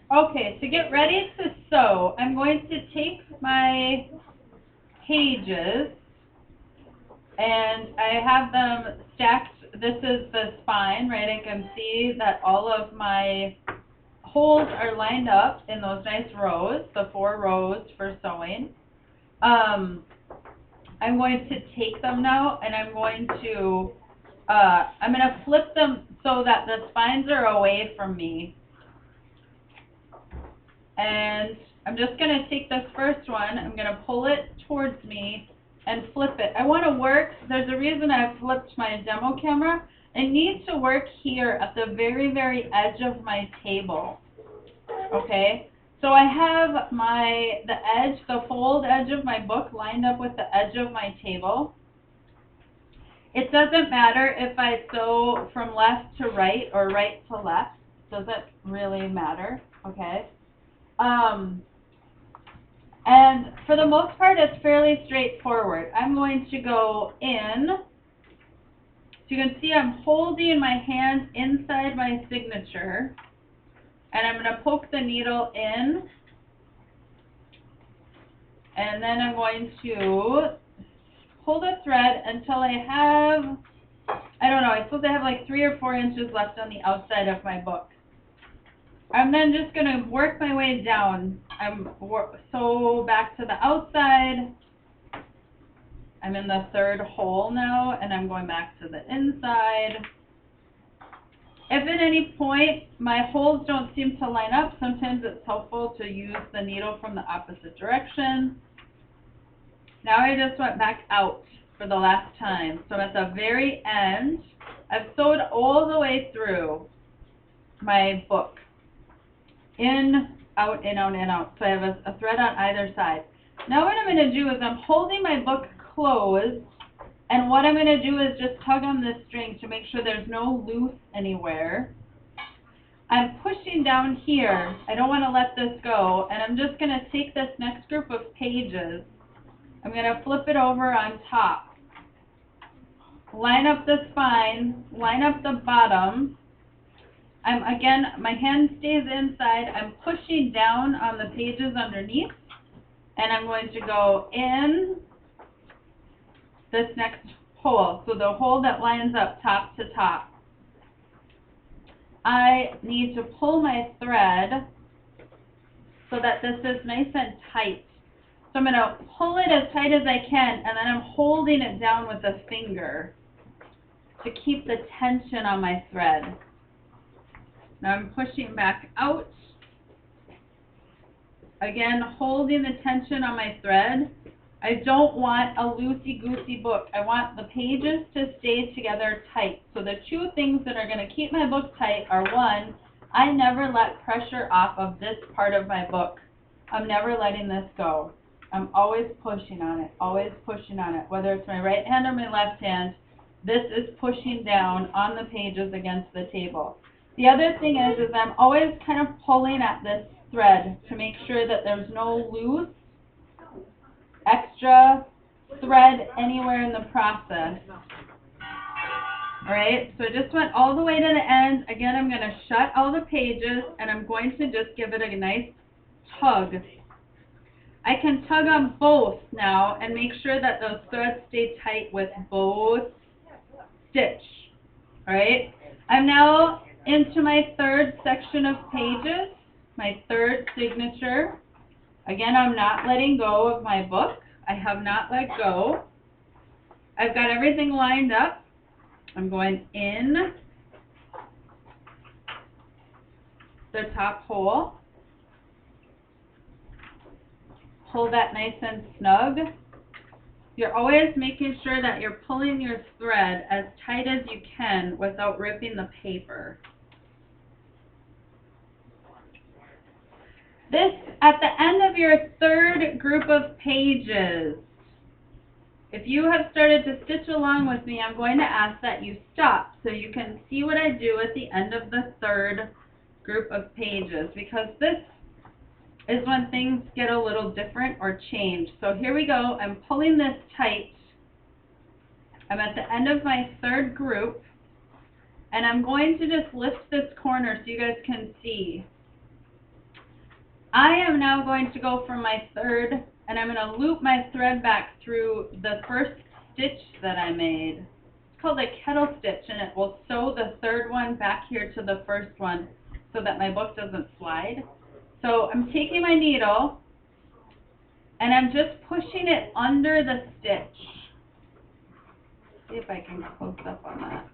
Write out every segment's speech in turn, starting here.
Okay, to get ready to sew, I'm going to take my pages and I have them stacked. This is the spine, right? I can see that all of my holes are lined up in those nice rows, the 4 rows for sewing. I'm going to take them now and I'm going to flip them so that the spines are away from me. And I'm just going to take this first one, I'm going to pull it towards me and flip it. I want to work, there's a reason I've flipped my demo camera. I need to work here at the very, very edge of my table. Okay? So I have the fold edge of my book lined up with the edge of my table. It doesn't matter if I sew from left to right or right to left. Doesn't really matter, okay? And for the most part, it's fairly straightforward. I'm going to go in. So you can see I'm holding my hand inside my signature. And I'm going to poke the needle in. And then I'm going to pull the thread until I have, I don't know, I suppose I have like 3 or 4 inches left on the outside of my book. I'm then just going to work my way down. So back to the outside. I'm in the 3rd hole now, and I'm going back to the inside. If at any point my holes don't seem to line up, sometimes it's helpful to use the needle from the opposite direction. Now I just went back out for the last time. So at the very end, I've sewed all the way through my book. In, out, in, out, in, out. So I have a thread on either side. Now what I'm going to do is I'm holding my book closed, and what I'm going to do is just tug on this string to make sure there's no loose anywhere. I'm pushing down here. I don't want to let this go, and I'm just going to take this next group of pages. I'm going to flip it over on top. Line up the spine, line up the bottom. Again, my hand stays inside. I'm pushing down on the pages underneath, and I'm going to go in this next hole, so the hole that lines up top to top. I need to pull my thread so that this is nice and tight. So I'm going to pull it as tight as I can, and then I'm holding it down with a finger to keep the tension on my thread. Now I'm pushing back out. Again, holding the tension on my thread. I don't want a loosey-goosey book. I want the pages to stay together tight. So the 2 things that are going to keep my book tight are, 1, I never let pressure off of this part of my book. I'm never letting this go. I'm always pushing on it, whether it's my right hand or my left hand. This is pushing down on the pages against the table. The other thing is I'm always kind of pulling at this thread to make sure that there's no loose, extra thread anywhere in the process. Alright, so I just went all the way to the end. Again, I'm going to shut all the pages, and I'm going to just give it a nice tug. I can tug on both now and make sure that those threads stay tight with both stitch. Alright, I'm now into my 3rd section of pages, my 3rd signature. Again, I'm not letting go of my book. I have not let go. I've got everything lined up. I'm going in the top hole. Pull that nice and snug. You're always making sure that you're pulling your thread as tight as you can without ripping the paper. This, at the end of your 3rd group of pages, if you have started to stitch along with me, I'm going to ask that you stop so you can see what I do at the end of the 3rd group of pages, because this is when things get a little different or change. So here we go. I'm pulling this tight. I'm at the end of my third group, and I'm going to just lift this corner so you guys can see. I am now going to go from my third, and I'm going to loop my thread back through the first stitch that I made. It's called a kettle stitch, and it will sew the third one back here to the first one so that my book doesn't slide. So I'm taking my needle, and I'm just pushing it under the stitch. See if I can close up on that.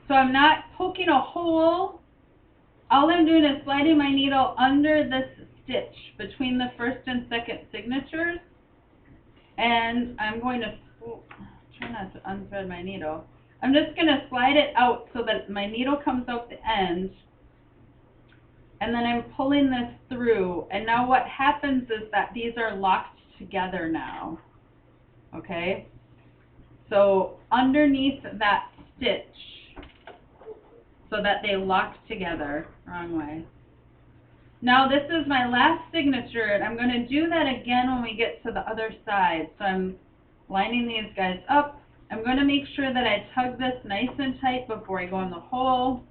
So I'm not poking a hole. All I'm doing is sliding my needle under this stitch between the first and second signatures. And I'm going to, try not to unthread my needle. I'm just going to slide it out so that my needle comes out the end. And then I'm pulling this through. And now what happens is that these are locked together now. Okay? So underneath that stitch, so that they lock together. Wrong way. Now this is my last signature, and I'm going to do that again when we get to the other side. So I'm lining these guys up. I'm going to make sure that I tug this nice and tight before I go in the hole.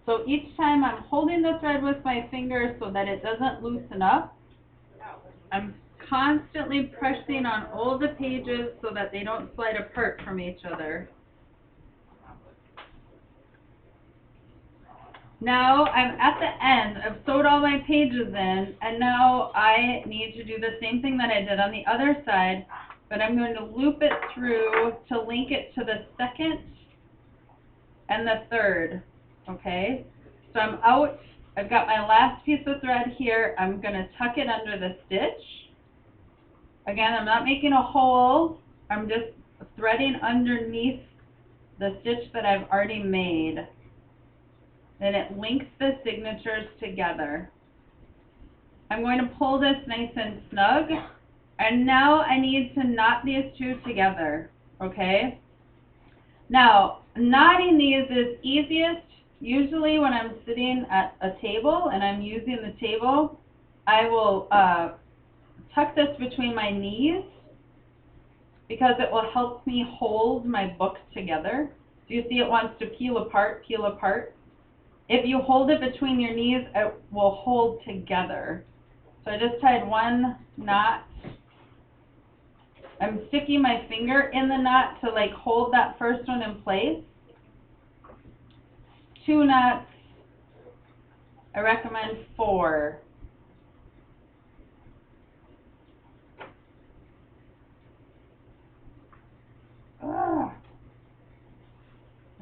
So each time I'm holding the thread with my fingers so that it doesn't loosen up. I'm constantly pressing on all the pages so that they don't slide apart from each other. Now I'm at the end. I've sewed all my pages in, and now I need to do the same thing that I did on the other side, but I'm going to loop it through to link it to the second and the third. Okay? So I'm out. I've got my last piece of thread here. I'm going to tuck it under the stitch. Again, I'm not making a hole. I'm just threading underneath the stitch that I've already made. Then it links the signatures together. I'm going to pull this nice and snug, and now I need to knot these two together, okay? Now, knotting these is easiest usually when I'm sitting at a table and I'm using the table. I will tuck this between my knees because it will help me hold my book together. So you see it wants to peel apart, peel apart. If you hold it between your knees, it will hold together. So I just tied one knot. I'm sticking my finger in the knot to like hold that first one in place. 2 knots. I recommend 4. Ugh.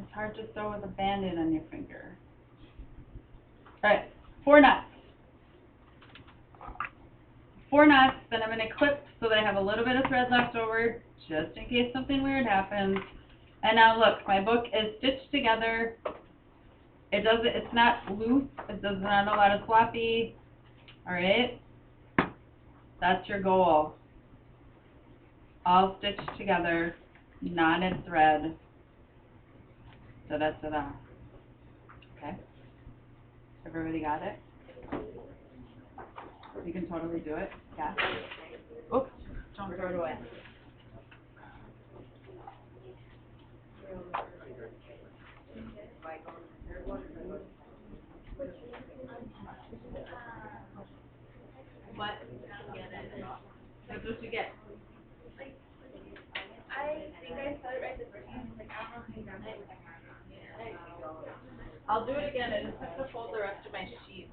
It's hard to sew with a band-aid on your finger. Alright, 4 knots. 4 knots, then I'm going to clip so that I have a little bit of thread left over, just in case something weird happens. And now look, my book is stitched together. It's not loose, it does not a lot of sloppy. Alright, that's your goal. All stitched together, knotted thread. Da-da-da-da. Okay? Everybody got it? You can totally do it. Yeah? Oops, don't throw it away. What? That's what you get. I think I said it right the first time. Like, I don't know how you done it. I'll do it again. I just have to fold the rest of my sheet.